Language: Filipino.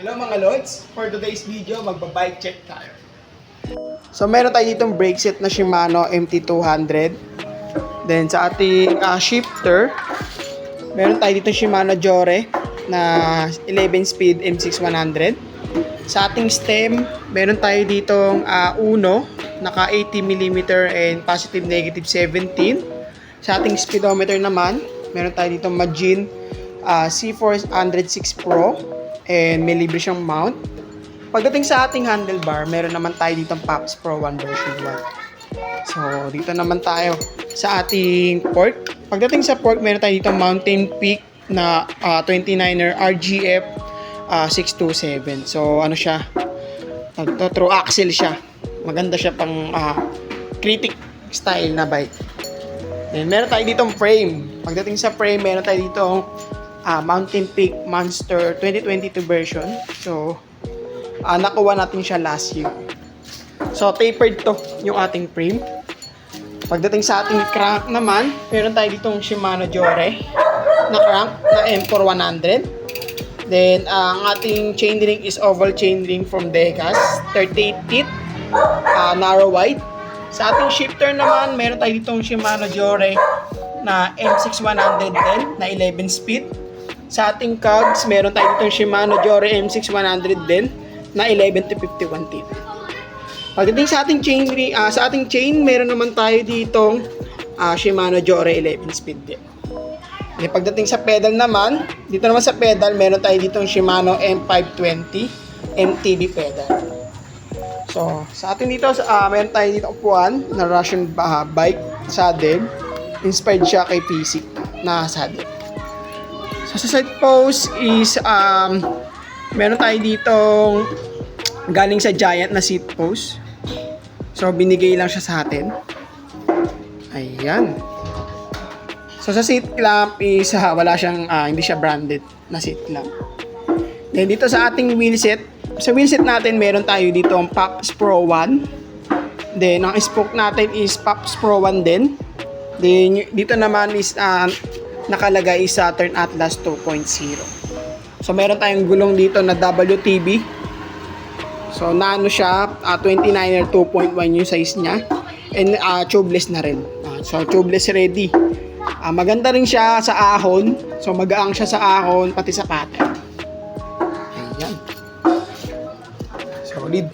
Hello mga Lods, for today's video magba-bike check tayo. So meron tayo ditong brake set na Shimano MT200. Then sa ating shifter, meron tayo ditong Shimano Jore na 11 speed M6100. Sa ating stem, meron tayo ditong Uno, naka 80mm and positive negative 17. Sa ating speedometer naman, meron tayo ditong Magin C4 106 Pro and may libre siyang mount. Pagdating sa ating handlebar, meron naman tayo ditong Pops Pro 1 version 1. So, dito naman tayo sa ating fork. Pagdating sa fork, meron tayo ditong Mountain Peak na 29er RGF 627. So, ano siya? True axle siya. Maganda siya pang critic style na bike. Then, meron tayo ditong frame. Pagdating sa frame, meron tayo ditong Mountain Peak Monster 2022 version. So, nakuha natin siya last year. So, tapered to yung ating frame. Pagdating sa ating crank naman, meron tayo ditong Shimano Jore na crank na M4100. Then, ang ating chain ring is oval chain ring from Decas, 38 teeth, narrow wide. Sa ating shifter naman, meron tayo ditong Shimano Jore na M6100 din, na 11 speed. Sa ating cogs, meron tayo ditong Shimano Jore M6100 din na 11 to 51 teeth. Pagdating sa ating chain ring, sa ating chain, meron naman tayo ditong Shimano Jore 11 speed din. Okay, pagdating sa pedal naman, dito naman sa pedal, meron tayo ditong Shimano M520 MTB pedal. So, sa ating dito, meron tayo dito upuan na Russian bike saddle. Inspired siya kay PC na saddle. So, sa side post is, meron tayo ditong galing sa Giant na seat post. So, binigay lang siya sa atin. Ayan. So, sa seat clamp is, wala siyang, hindi siya branded na seat clamp. Then, dito sa ating wheelset, sa wheelset natin, meron tayo dito ang Pops Pro 1. Then, ang spoke natin is Pops Pro 1 din. Then, dito naman is, nakalagay is Saturn Atlas 2.0. So, meron tayong gulong dito na WTB. So, nano siya, 29er 2.1 yung size niya. And, tubeless na rin. So, tubeless ready. Maganda rin siya sa ahon. So, magaang siya sa ahon, pati sa pattern. Ayan. Solid.